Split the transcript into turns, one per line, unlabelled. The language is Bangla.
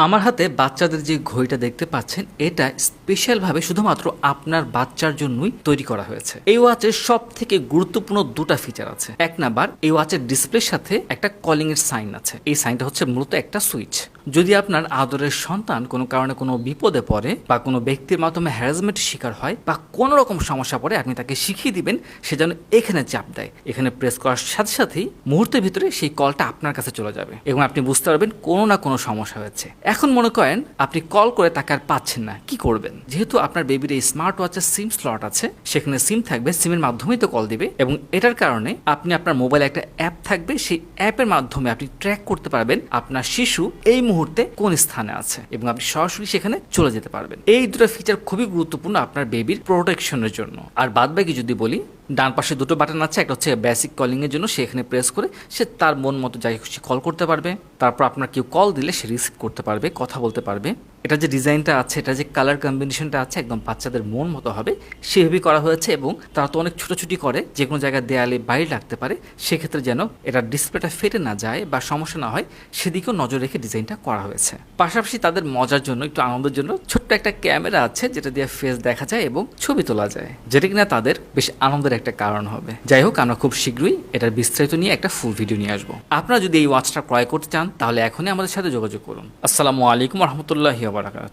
আমার হাতে বাচ্চাদের যে ঘড়িটা দেখতে পাচ্ছেন এটা স্পেশালভাবে শুধুমাত্র আপনার বাচ্চার জন্যই তৈরি করা হয়েছে। এই ওয়াচের সব থেকে গুরুত্বপূর্ণ দুটা ফিচার আছে। এক নাম্বার, এই ওয়াচের ডিসপ্লের সাথে একটা কলিং এর সাইন আছে। এই সাইনটা হচ্ছে মূলত একটা সুইচ। যদি আপনার আদরের সন্তান কোনো কারণে কোনো বিপদে পড়ে বা কোনো ব্যক্তির মাধ্যমে হ্যারাসমেন্টের শিকার হয় বা কোনো রকম সমস্যা পড়ে, আপনি তাকে শিখিয়ে দিবেন সে যেন এখানে চাপ দেয়। এখানে প্রেস করার সাথে সাথেই মুহূর্তের ভিতরে সেই কলটা আপনার কাছে চলে যাবে এবং আপনি বুঝতে পারবেন কোনো না কোনো সমস্যা হয়েছে। এখন মনে করেন আপনি কল করে তাকে আর পাচ্ছেন না, কি করবেন? যেহেতু আপনার বেবির এই স্মার্ট ওয়াচের সিম স্লট আছে, সেখানে সিম থাকবে, সিমের মাধ্যমেই তো কল দিবে এবং এটার কারণে আপনি আপনার মোবাইলে একটা অ্যাপ থাকবে, সেই অ্যাপের মাধ্যমে আপনি ট্র্যাক করতে পারবেন আপনার শিশু এই মুহূর্তে কোন স্থানে আছে এবং আপনি সরাসরি সেখানে চলে যেতে পারবেন। এই দুটো ফিচার খুবই গুরুত্বপূর্ণ আপনার বেবির প্রোটেকশনের জন্য। আর বাদবাকি যদি বলি, ডান পাশে দুটো বাটন আছে, একটা হচ্ছে বেসিক কলিং এর জন্য, সেখানে প্রেস করে সে তার মন মতো যাই খুশি কল করতে পারবে। তারপর আপনার কেউ কল দিলে সে রিসিভ করতে পারবে, কথা বলতে পারবে। এটা যে ডিজাইনটা আছে, এটা যে কালার কম্বিনেশনটা আছে, একদম বাচ্চাদের মন মতো হবে সেভাবেই করা হয়েছে এবং তারা তো অনেক ছোটাছুটি করে, যে কোনো জায়গায় দেয়ালে বাইরে লাগতে পারে, সেক্ষেত্রে যেন এটা ডিসপ্লেটা ফেটে না যায় বা সমস্যা না হয় সেদিকেও নজর রেখে ডিজাইনটা করা হয়েছে। পাশাপাশি তাদের মজার জন্য, একটু আনন্দের জন্য ছোট্ট একটা ক্যামেরা আছে যেটা দিয়ে ফেস দেখা যায় এবং ছবি তোলা যায়, যেটা কিনা তাদের বেশ আনন্দের একটা কারণ হবে। যাই হোক, আমরা খুব শীঘ্রই এটার বিস্তারিত নিয়ে একটা ফুল ভিডিও নিয়ে আসবো। আপনারা যদি এই ওয়াচটা ক্রয় করতে চান তাহলে এখনই আমাদের সাথে যোগাযোগ করুন। আসসালামু আলাইকুম রহমতুল্লাহি ওয়া বারাকাতুহু।